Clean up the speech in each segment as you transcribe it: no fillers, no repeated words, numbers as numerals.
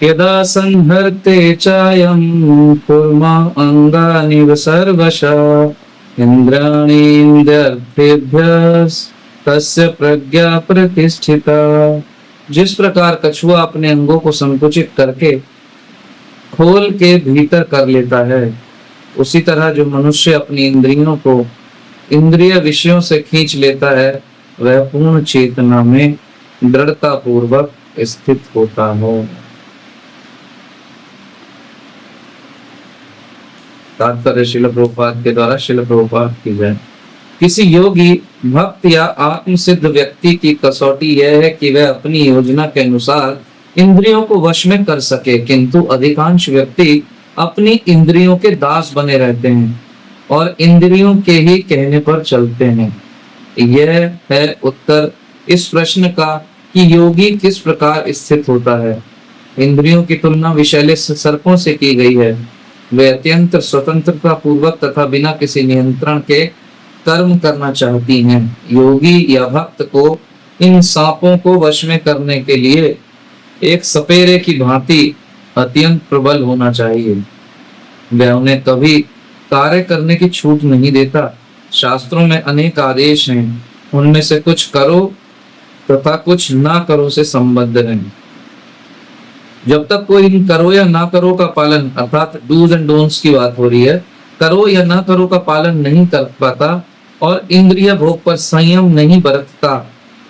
यदा संहर्ते चायं कूर्मा अंगानि सर्वशः इंद्राणीन्द्रियर्थेभ्यः तस्य प्रज्ञा प्रतिष्ठिता। जिस प्रकार कछुआ अपने अंगों को संकुचित करके खोल के भीतर कर लेता है, उसी तरह जो मनुष्य अपनी इंद्रियों को इंद्रिय विषयों से खींच लेता है, वह पूर्ण चेतना में दृढ़ता पूर्वक स्थित होता है। तात्पर्य श्रील प्रभुपाद के द्वारा श्रील प्रभुपाद की जय। किसी योगी भक्त या आत्म सिद्ध व्यक्ति की कसौटी यह है कि वह अपनी योजना के अनुसार इंद्रियों को वश में कर सके, किंतु अधिकांश व्यक्ति अपनी इंद्रियों के दास बने रहते हैं और इंद्रियों के ही कहने पर चलते हैं। यह है उत्तर इस प्रश्न का कि योगी किस प्रकार स्थित होता है। इंद्रियों की तुलना विषैले सर्पों से की गई है। वे अत्यंत स्वतंत्रता पूर्वक तथा बिना किसी नियंत्रण के कर्म करना चाहती हैं। योगी या भक्त को इन सांपों को वश में करने के लिए एक सपेरे की भांति अत्यंत प्रबल होना चाहिए। वह उन्हें कभी कार्य करने की छूट नहीं देता। शास्त्रों में अनेक आदेश हैं, उनमें से कुछ करो तथा कुछ ना करो से संबद्ध हैं। जब तक कोई इन करो या ना करो का पालन अर्थात डूज एंड डोंट्स की बात हो रही है, करो या ना करो का पालन नहीं कर पाता और इंद्रिय भोग पर संयम नहीं बरतता,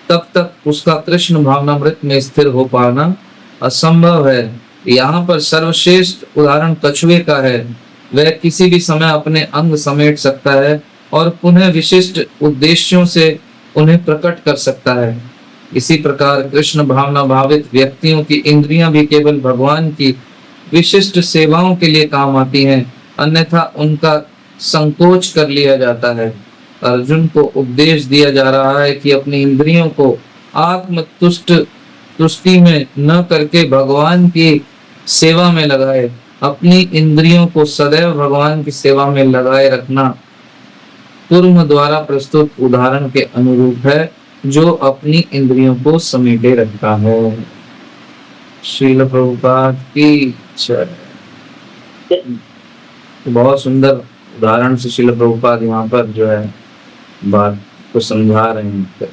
तब तक उसका कृष्ण भावनामृत में स्थिर हो पाना असंभव है। यहाँ पर सर्वश्रेष्ठ उदाहरण कछुए का है। वह किसी भी समय अपने अंग समेट सकता है और पुनः विशिष्ट उद्देश्यों से उन्हें प्रकट कर सकता है। इसी प्रकार कृष्ण भावना भावित व्यक्तियों की इंद्रियां भी केवल भगवान की विशिष्ट सेवाओं के लिए काम आती हैं, अन्यथा उनका संकोच कर लिया जाता है। अर्जुन को उपदेश दिया जा रहा है कि अपनी इंद्रियों को आत्म तुष्टि में न करके भगवान की सेवा में लगाए। अपनी इंद्रियों को सदैव भगवान की सेवा में लगाए रखना कुर्म द्वारा प्रस्तुत उदाहरण के अनुरूप है, जो अपनी इंद्रियों को समेटे रखता है। श्रील प्रभुपाद की जय। बहुत सुंदर उदाहरण से श्रील प्रभुपाद यहाँ पर जो है बात को समझा रहे हैं।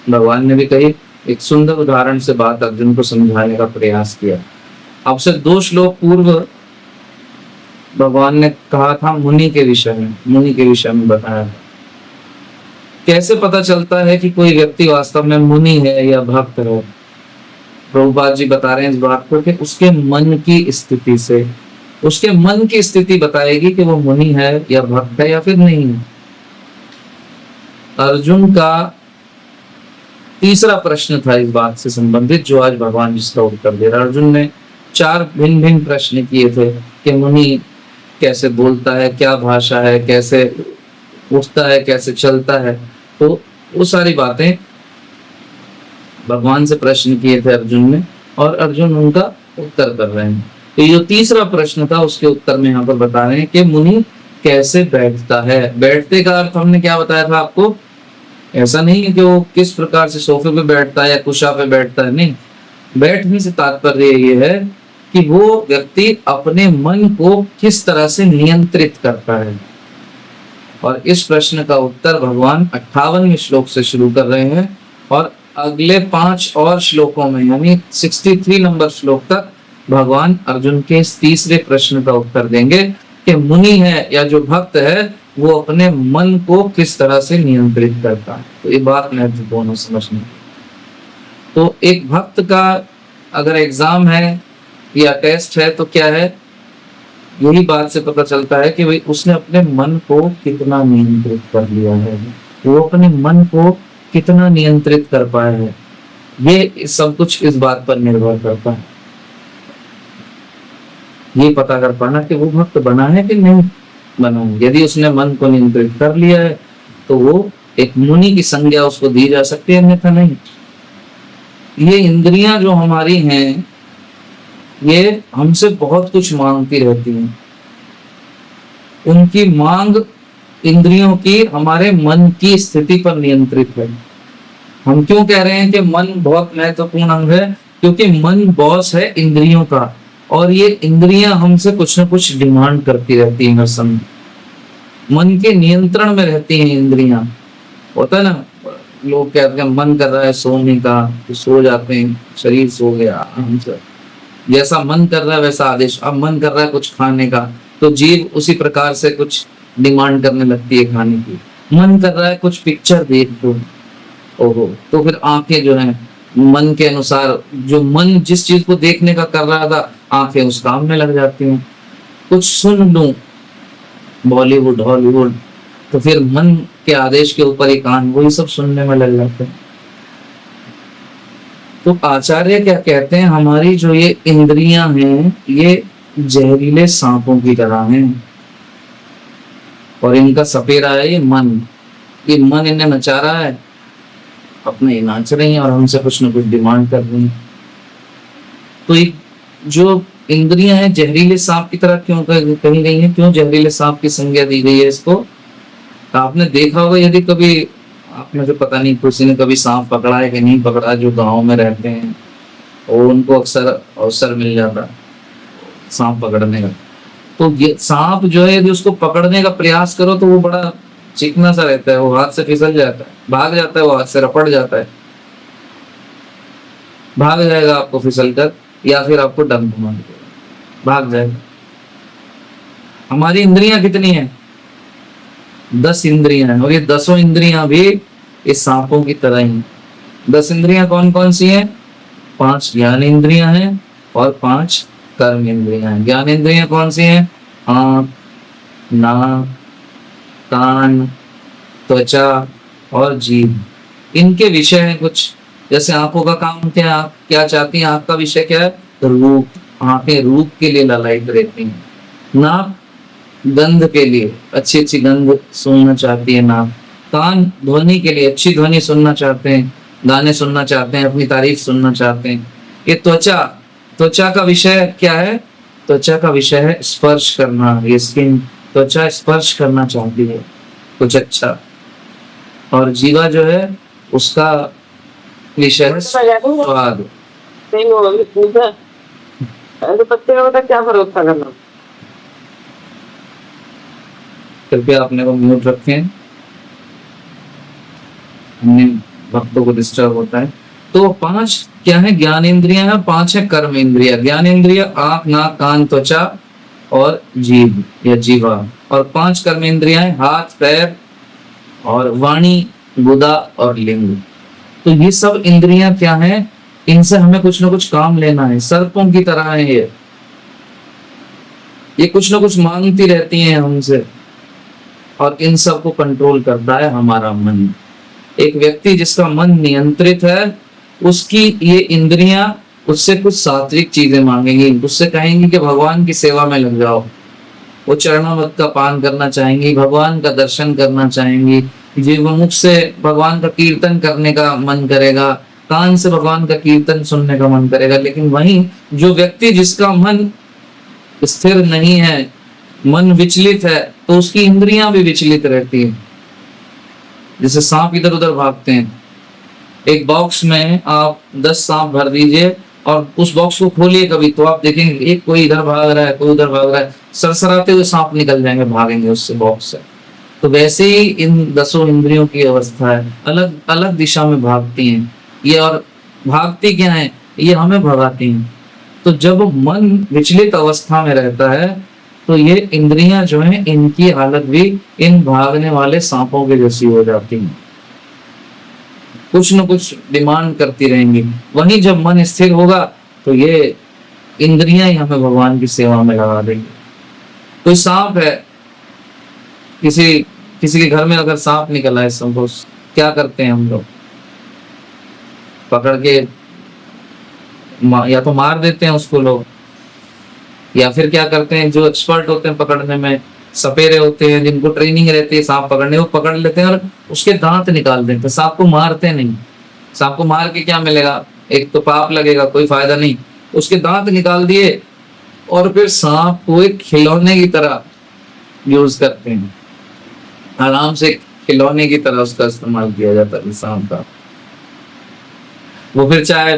भगवान ने भी कही एक सुंदर उदाहरण से बात अर्जुन को समझाने का प्रयास किया। अब से 2 श्लोक पूर्व भगवान ने कहा था मुनि के विषय में बताया। कैसे पता चलता है कि कोई व्यक्ति वास्तव में मुनि है या भक्त है? प्रभुपाद जी बता रहे हैं इस बात को कि उसके मन की स्थिति से, उसके मन की स्थिति बताएगी कि वो मुनि है या भक्त है या फिर नहीं है। अर्जुन का तीसरा प्रश्न था इस बात से संबंधित, जो आज भगवान जिसका उत्तर दे रहा। अर्जुन ने 4 भिन्न भिन्न प्रश्न किए थे कि मुनि कैसे बोलता है, क्या भाषा है, कैसे उठता है, कैसे चलता है। तो वो सारी बातें भगवान से प्रश्न किए थे अर्जुन ने, और अर्जुन उनका उत्तर कर रहे हैं। तो ये तीसरा प्रश्न था, उसके उत्तर में यहाँ पर बता रहे हैं कि मुनि कैसे बैठता है। बैठते का अर्थ हमने क्या बताया था आपको? ऐसा नहीं है कि वो किस प्रकार से सोफे पे बैठता है या कुशा पे बैठता है, नहीं। बैठने से तात्पर्य ये है कि वो व्यक्ति अपने मन को किस तरह से नियंत्रित करता है। और इस प्रश्न का उत्तर भगवान 58वें श्लोक से शुरू कर रहे हैं और अगले 5 और श्लोकों में यानी 63 नंबर श्लोक तक भगवान अर्जुन के इस तीसरे प्रश्न का उत्तर देंगे कि मुनि है या जो भक्त है वो अपने मन को किस तरह से नियंत्रित करता है। तो ये बात महत्वपूर्ण है समझने। तो एक भक्त का अगर एग्जाम है या टेस्ट है तो क्या है? यही बात से पता चलता है कि भाई उसने अपने मन को कितना नियंत्रित कर लिया है, वो अपने मन को कितना नियंत्रित कर पाया है। ये सब कुछ इस बात पर निर्भर करता है, ये पता कर पाना कि वो भक्त बना है कि नहीं बना है। यदि उसने मन को नियंत्रित कर लिया है तो वो एक मुनि की संज्ञा उसको दी जा सकती है, अन्यथा नहीं। ये इंद्रियां जो हमारी हैं ये हमसे बहुत कुछ मांगती रहती हैं। उनकी मांग इंद्रियों की हमारे मन की स्थिति पर नियंत्रित है। हम क्यों कह रहे हैं कि मन बहुत महत्वपूर्ण अंग है? क्योंकि मन बॉस है इंद्रियों का, और ये इंद्रियां हमसे कुछ ना कुछ डिमांड करती रहती हैं हर समय। मन के नियंत्रण में रहती हैं इंद्रियां। होता है ना, लोग कहते हैं मन कर रहा है सोने का, तो सो जाते हैं, शरीर सो गया आराम से। जैसा मन कर रहा है वैसा आदेश। अब मन कर रहा है कुछ खाने का, तो जीभ उसी प्रकार से कुछ डिमांड करने लगती है खाने की। मन कर रहा है कुछ पिक्चर देख लो, ओहो, तो फिर आंखें जो हैं मन के अनुसार, जो मन जिस चीज को देखने का कर रहा था, आंखें उस काम में लग जाती हैं। कुछ सुन लूं, बॉलीवुड हॉलीवुड, तो फिर मन के आदेश के ऊपर ही कान वही सब सुनने में लग जाते हैं। तो आचार्य क्या कहते हैं, हमारी जो ये इंद्रियां हैं ये जहरीले सांपों की तरह हैं, और इनका सपेरा है ये मन। ये मन इन्हें नचा रहा है, अपने ही नाच रही हैं और हमसे कुछ न कुछ डिमांड कर रही हैं। तो ये जो इंद्रियां हैं जहरीले सांप की तरह क्यों कही गई हैं, क्यों जहरीले सांप की संज्ञा दी गई है इसको? तो आपने देखा होगा, यदि कभी आपने जो पता नहीं किसी ने कभी सांप पकड़ा है कि नहीं पकड़ा, जो गांव में रहते हैं और उनको अक्सर अवसर मिल जाता है सांप पकड़ने का। तो ये सांप जो है यदि उसको पकड़ने का प्रयास करो तो वो बड़ा चिकना सा रहता है, वो हाथ से फिसल जाता है, भाग जाता है, वो हाथ से रपट जाता है, भाग जाएगा आपको फिसल कर, या फिर आपको डंक मार देगा, भाग जाएगा। हमारी इंद्रियां कितनी हैं? 10 इंद्रियां हैं, और ये 10 इंद्रियां भी इस सांपों की तरह ही। 10 इंद्रियां कौन कौन सी हैं? 5 ज्ञान इंद्रियां हैं और 5 कर्म इंद्रियां हैं। ज्ञान इंद्रियां कौन सी हैं? आंख, नाक, कान, त्वचा और जीभ। इनके विषय है कुछ। जैसे आंखों का काम क्या, क्या चाहती है? आंख का विषय क्या है? रूप। आंखें रूप के लिए ललायत रहती हैं। नाक गंध के लिए, अच्छी अच्छी गंध सुनना चाहती है नाक। कान ध्वनि के लिए, अच्छी ध्वनि सुनना चाहते हैं, गाने सुनना चाहते हैं, अपनी तारीफ सुनना चाहते हैं। ये त्वचा, त्वचा का विषय क्या है? त्वचा का विषय है स्पर्श करना। ये स्किन, त्वचा स्पर्श करना चाहती है कुछ अच्छा। और जीवा जो है उसका विषय है स्वाद। क्या फर्क था करना? कृपया अपने को म्यूट रखें, हमने भक्तों को डिस्टर्ब होता है। तो 5 क्या है? ज्ञान इंद्रियां हैं, 5 है कर्म इंद्रिया। ज्ञान इंद्रिया आंख, नाक, कान, त्वचा और जीभ या जीवा। और 5 कर्म इंद्रियां हैं, हाथ, पैर और वाणी, गुदा और लिंग। तो ये सब इंद्रियां क्या हैं? इनसे हमें कुछ ना कुछ काम लेना है। सर्पों की तरह है ये कुछ ना कुछ मांगती रहती हैं हमसे, और इन सब को कंट्रोल करता है हमारा मन। एक व्यक्ति जिसका मन नियंत्रित है, उसकी ये इंद्रियां उससे कुछ सात्विक चीजें मांगेंगी, उससे कहेंगी कि भगवान की सेवा में लग जाओ। वो चरणामृत का पान करना चाहेंगी, भगवान का दर्शन करना चाहेंगी, जीव मुख से भगवान का कीर्तन करने का मन करेगा, कान से भगवान का कीर्तन सुनने का मन करेगा। लेकिन वहीं जो व्यक्ति जिसका मन स्थिर नहीं है, मन विचलित है, तो उसकी इंद्रियां भी विचलित रहती है। जैसे सांप इधर उधर भागते हैं, एक बॉक्स में आप 10 सांप भर दीजिए और उस बॉक्स को खोलिए कभी, तो आप देखेंगे एक कोई इधर भाग रहा है, कोई उधर भाग रहा है, सरसराते हुए सांप निकल जाएंगे, भागेंगे उससे बॉक्स से। तो वैसे ही इन 10 इंद्रियों की अवस्था है, अलग अलग दिशा में भागती हैं ये। और भागती क्या है? ये हमें भगाती हैं। तो जब मन विचलित अवस्था में रहता है तो ये इंद्रियां जो हैं इनकी हालत भी इन भागने वाले सांपों के जैसी हो जाती हैं, कुछ न कुछ डिमांड करती रहेंगी। वहीं जब मन स्थिर होगा तो ये इंद्रियां ही हमें भगवान की सेवा में लगा देंगी। कोई सांप है, किसी के घर में अगर सांप निकला है, सपोज, क्या करते हैं हम लोग? पकड़ के या तो मार देते हैं उसको लोग, या फिर क्या करते हैं, जो एक्सपर्ट होते हैं पकड़ने में, सपेरे होते हैं जिनको ट्रेनिंग रहती है सांप पकड़ने, वो पकड़ लेते हैं और उसके दांत निकाल देते हैं। सांप को मारते नहीं, सांप को मार के क्या मिलेगा? एक तो पाप लगेगा, कोई फायदा नहीं। उसके दांत निकाल दिए और फिर सांप को एक खिलौने की तरह यूज करते हैं, आराम से खिलौने की तरह उसका इस्तेमाल किया जाता है सांप का। वो फिर चाहे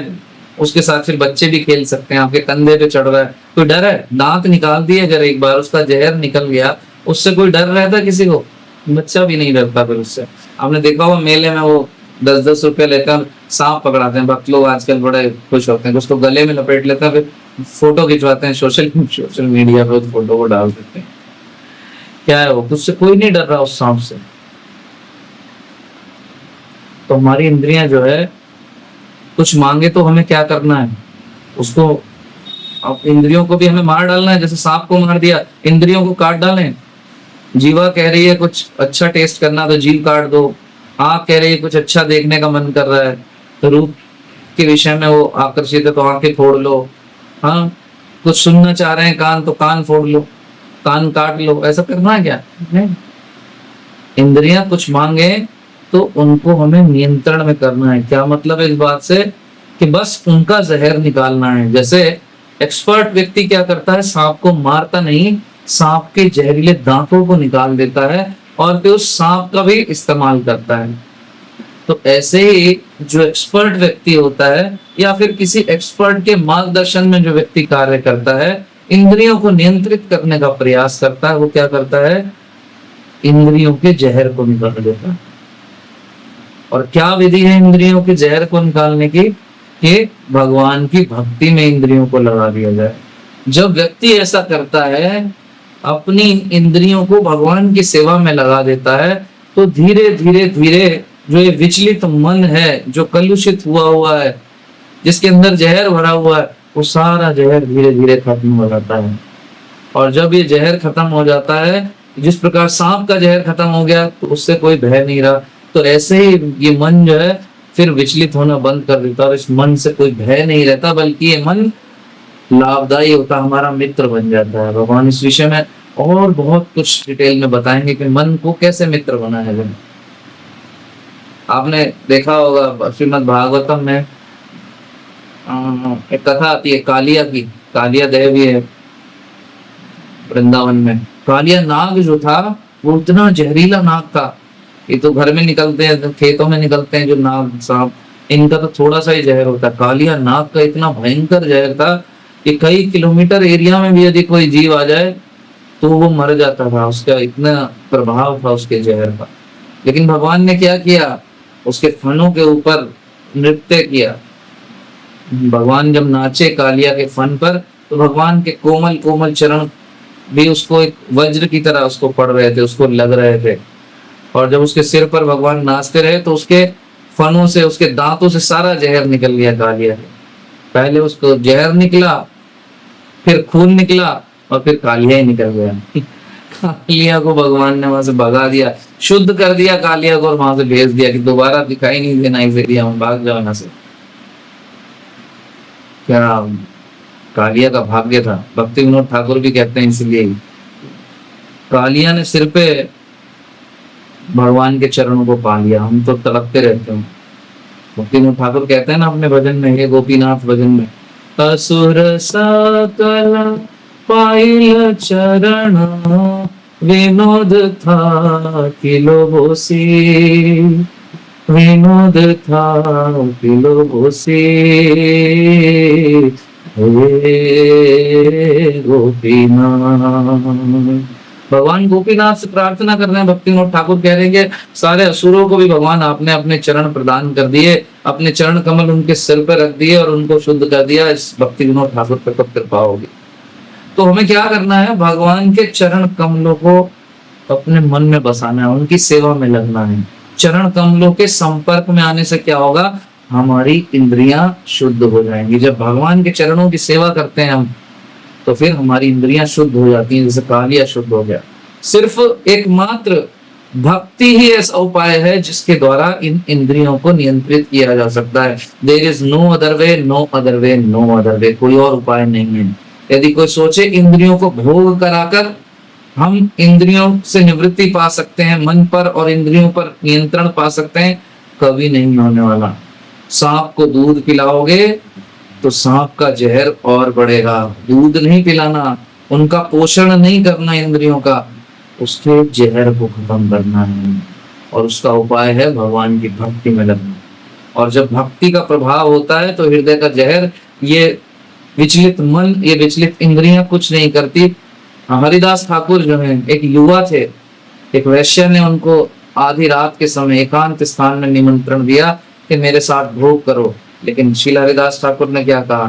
उसके साथ फिर बच्चे भी खेल सकते हैं, आपके कंधे पे चढ़ रहा है, कोई डर है? दांत निकाल दिए अगर एक बार, उसका जहर निकल गया, उससे कोई डर रहता किसी को? बच्चा भी नहीं डरता फिर उससे। आपने देखा होगा मेले में वो 10-10 रुपए लेकर सांप पकड़ाते हैं, भक्त लोग आजकल बड़े खुश होते हैं, उसको गले में लपेट लेते हैं, फिर फोटो खिंचवाते हैं, सोशल मीडिया पे उस फोटो को डाल देते हैं। क्या है वो? उससे कोई नहीं डर रहा उस सांप से। तो हमारी इंद्रियां जो है, कुछ मांगे तो हमें क्या करना है? उसको, अब इंद्रियों को भी हमें मार डालना है, जैसे सांप को मार दिया, इंद्रियों को काट डालें। जीवा कह रही है कुछ अच्छा टेस्ट करना तो जीभ काट दो, आंख कह रही है कुछ अच्छा देखने का मन कर रहा है तो रूप के विषय में वो आकर्षित है तो आंखें फोड़ लो। हाँ, कुछ सुनना चाह रहे हैं कान तो कान फोड़ लो, कान काट लो। ऐसा करना है क्या? नहीं। इंद्रियां कुछ मांगे तो उनको हमें नियंत्रण में करना है। क्या मतलब है इस बात से? कि बस उनका जहर निकालना है। जैसे एक्सपर्ट व्यक्ति क्या करता है, सांप को मारता नहीं, सांप के जहरीले दांतों को निकाल देता है और फिर उस सांप का भी इस्तेमाल करता है। तो ऐसे ही जो एक्सपर्ट व्यक्ति होता है या फिर किसी एक्सपर्ट के मार्गदर्शन में जो व्यक्ति कार्य करता है, इंद्रियों को नियंत्रित करने का प्रयास करता है, वो क्या करता है? इंद्रियों के जहर को निकाल देता है। और क्या विधि है इंद्रियों के जहर को निकालने की? कि भगवान की भक्ति में इंद्रियों को लगा दिया जाए। जब व्यक्ति ऐसा करता है, अपनी इंद्रियों को भगवान की सेवा में लगा देता है, तो धीरे धीरे धीरे जो ये विचलित मन है, जो कलुषित हुआ है, जिसके अंदर जहर भरा हुआ है, वो सारा जहर धीरे धीरे खत्म हो जाता है। और जब ये जहर खत्म हो जाता है, जिस प्रकार सांप का जहर खत्म हो गया तो उससे कोई भय नहीं रहा, तो ऐसे ही ये मन जो है फिर विचलित होना बंद कर देता है और इस मन से कोई भय नहीं रहता, बल्कि ये मन लाभदायी होता, हमारा मित्र बन जाता है। भगवान इस विषय में और बहुत कुछ डिटेल में बताएंगे कि मन को कैसे मित्र बनाया जाए। आपने देखा होगा श्रीमद् भागवतम में एक कथा आती है कालिया की। कालिया देवी है वृंदावन में। कालिया नाग जो था वो इतना जहरीला नाग था। ये तो घर में निकलते हैं, खेतों में निकलते हैं जो नाग सांप, इनका तो थोड़ा सा ही जहर होता है। कालिया नाग का इतना भयंकर जहर था कि कई किलोमीटर एरिया में भी यदि कोई जीव आ जाए तो वो मर जाता था। उसका इतना प्रभाव था उसके जहर का। लेकिन भगवान ने क्या किया? उसके फनों के ऊपर नृत्य किया। भगवान जब नाचे कालिया के फन पर, तो भगवान के कोमल कोमल चरण भी उसको एक वज्र की तरह उसको पड़ रहे थे, उसको लग रहे थे। और जब उसके सिर पर भगवान नाचते रहे तो उसके फनों से, उसके दांतों से सारा जहर निकल गया कालिया के। पहले उसको जहर निकला, फिर खून निकला और फिर कालिया ही निकल गया। कालिया को भगवान ने वहां से भगा दिया, शुद्ध कर दिया कालिया को और वहां से भेज दिया कि दोबारा दिखाई नहीं देना इस एरिया में, भाग जाओ यहाँ से। क्या कालिया का भाग्य था। भक्ति विनोद ठाकुर भी कहते हैं इसलिए कालिया ने सिर पे भगवान के चरणों को पा लिया। हम तो तड़पते रहते हैं। भक्ति विनोद ठाकुर कहते हैं ना अपने भजन में, हे गोपीनाथ भजन में, असुर सकल पाइल चरण विनोद था किलो बोसी, विनोद था किलो बोसी, हे गोपीनाथ। भगवान गोपीनाथ से प्रार्थना कर रहे हैं। भक्ति विनोद ठाकुर कह रहे हैं सारे असुरों को भी भगवान आपने अपने चरण प्रदान कर दिए, अपने चरण कमल उनके सिर पर रख दिए और उनको शुद्ध कर दिया। इस भक्ति विनोद ठाकुर पर कब कृपा होगी? तो हमें क्या करना है? भगवान के चरण कमलों को अपने मन में बसाना है, उनकी सेवा में लगना है। चरण कमलों के संपर्क में आने से क्या होगा? हमारी इंद्रियां शुद्ध हो जाएंगी। जब भगवान के चरणों की सेवा करते हैं हम, तो फिर हमारी इंद्रियां शुद्ध हो जाती हैं, जैसे कालिया शुद्ध हो गया। सिर्फ एकमात्र भक्ति ही ऐसा उपाय है जिसके द्वारा इन इंद्रियों को नियंत्रित किया जा सकता है। There is no other way, no other way, no other way. कोई और उपाय नहीं है। यदि कोई सोचे इंद्रियों को भोग कराकर हम इंद्रियों से निवृत्ति पा सकते हैं, मन पर और इंद्रियों पर नियंत्रण पा सकते हैं, कभी नहीं होने वाला। सांप को दूध पिलाओगे तो सांप का जहर और बढ़ेगा। दूध नहीं पिलाना, उनका पोषण नहीं करना इंद्रियों का, उसके जहर को खत्म करना है। और उसका उपाय है भगवान की भक्ति में लगना। और जब भक्ति का प्रभाव होता है तो हृदय का जहर, ये विचलित मन, ये विचलित इंद्रियां कुछ नहीं करती। हरिदास ठाकुर जो है एक युवा थे, एक वैश्य ने उनको आधी रात के समय एकांत स्थान में निमंत्रण दिया कि मेरे साथ भोग करो, लेकिन श्रील हरिदास ठाकुर ने क्या कहा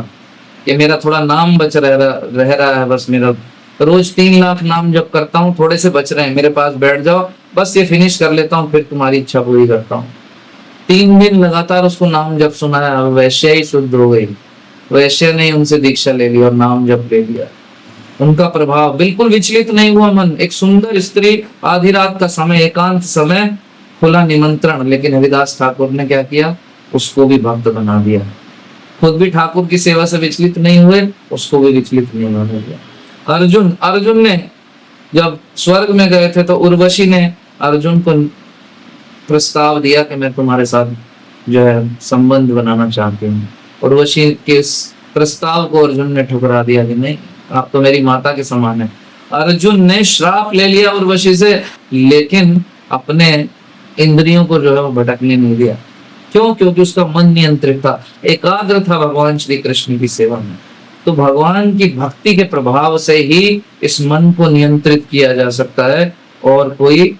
कि मेरा थोड़ा नाम बच रह रहा है, बस मेरा रोज 3 लाख नाम जप करता हूँ, थोड़े से बच रहे हैं, मेरे पास बैठ जाओ, बस ये फिनिश कर लेता हूँ, फिर तुम्हारी इच्छा पूरी करता हूँ। 3 दिन लगातार उसको नाम जप सुनाया, वैश्य ही शुद्ध हो गई। वैश्य ने उनसे दीक्षा ले ली और नाम जप ले लिया। उनका प्रभाव, बिल्कुल विचलित नहीं हुआ मन। एक सुंदर स्त्री, आधी रात का समय, एकांत समय, खुला निमंत्रण, लेकिन हरिदास ठाकुर ने क्या किया, उसको भी भक्त बना दिया। खुद भी ठाकुर की सेवा से विचलित नहीं हुए, उसको भी विचलित नहीं होने दिया। अर्जुन ने जब स्वर्ग में गए थे तो उर्वशी ने अर्जुन को प्रस्ताव दिया कि मैं तुम्हारे साथ जो है संबंध बनाना चाहती हूँ। उर्वशी के इस प्रस्ताव को अर्जुन ने ठुकरा दिया कि नहीं, आप तो मेरी माता के समान है। अर्जुन ने श्राप ले लिया उर्वशी से, लेकिन अपने इंद्रियों को जो है वो भटकने नहीं दिया। क्यों? क्योंकि उसका मन नियंत्रित था, एकाग्र था भगवान श्री कृष्ण की सेवा में। तो भगवान की भक्ति के प्रभाव से ही इस मन को नियंत्रित किया जा सकता है, और कोई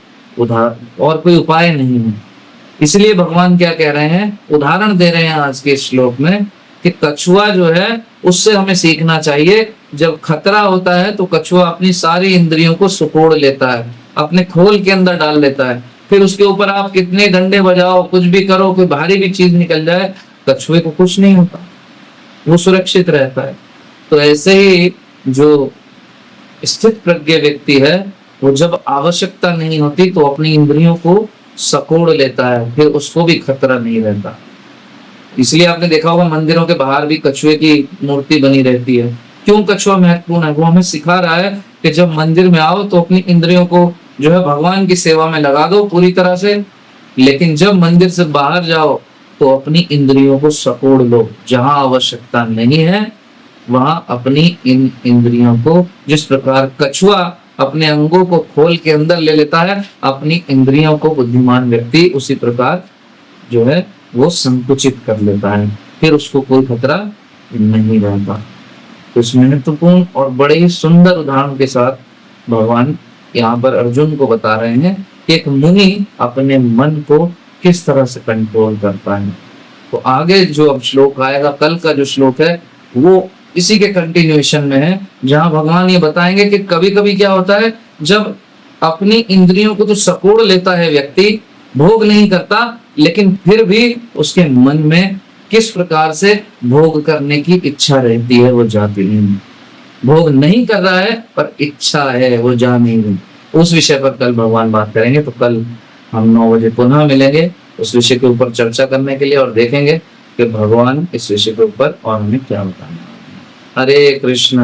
उपाय नहीं है। इसलिए भगवान क्या कह रहे हैं, उदाहरण दे रहे हैं आज के श्लोक में कि कछुआ जो है उससे हमें सीखना चाहिए। जब खतरा होता है तो कछुआ अपनी सारी इंद्रियों को सुकोड़ लेता है, अपने खोल के अंदर डाल लेता है, फिर उसके ऊपर आप कितने डंडे बजाओ, कुछ भी करो, कोई भारी भी चीज निकल जाए, कछुए को कुछ नहीं होता, वो सुरक्षित रहता है। तो ऐसे ही जो स्थित प्रज्ञ व्यक्ति है, वो जब आवश्यकता नहीं होती तो अपनी इंद्रियों को सकोड़ लेता है, फिर उसको भी खतरा नहीं रहता। इसलिए आपने देखा होगा मंदिरों के बाहर भी कछुए की मूर्ति बनी रहती है। क्यों कछुआ महत्वपूर्ण है? वो हमें सिखा रहा है कि जब मंदिर में आओ तो अपनी इंद्रियों को जो है भगवान की सेवा में लगा दो पूरी तरह से, लेकिन जब मंदिर से बाहर जाओ तो अपनी इंद्रियों को सकोड़ लो। जहां आवश्यकता नहीं है वहां अपनी इन इंद्रियों को, जिस प्रकार कछुआ अपने अंगों को खोल के अंदर ले लेता है, अपनी इंद्रियों को बुद्धिमान व्यक्ति उसी प्रकार जो है वो संकुचित कर लेता है, फिर उसको कोई खतरा नहीं रहता। तो इस महत्वपूर्ण और बड़े ही सुंदर उदाहरण के साथ भगवान यहाँ पर अर्जुन को बता रहे हैं कि एक मुनि अपने मन को किस तरह से कंट्रोल करता है। तो आगे जो अब श्लोक आएगा, कल का जो श्लोक है वो इसी के कंटिन्यूएशन में है, जहां भगवान ये बताएंगे कि कभी कभी क्या होता है, जब अपनी इंद्रियों को तो सकोड़ लेता है व्यक्ति, भोग नहीं करता, लेकिन फिर भी उसके मन में किस प्रकार से भोग करने की इच्छा रहती है, वो जाती नहीं। भोग नहीं कर रहा है पर इच्छा है, वो जा नहीं रही। उस विषय पर कल भगवान बात करेंगे। तो कल हम 9 बजे पुनः मिलेंगे उस विषय के ऊपर चर्चा करने के लिए, और देखेंगे कि भगवान इस विषय के ऊपर और हमें क्या बताना। हरे कृष्ण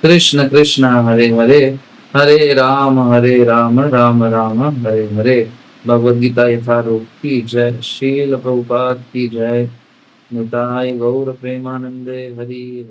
कृष्ण कृष्ण हरे हरे, हरे राम राम राम हरे हरे। भगवद गीता यथारूप की जय। श्रील प्रभुपाद की जय। निताय गौर प्रेमानंदे हरि।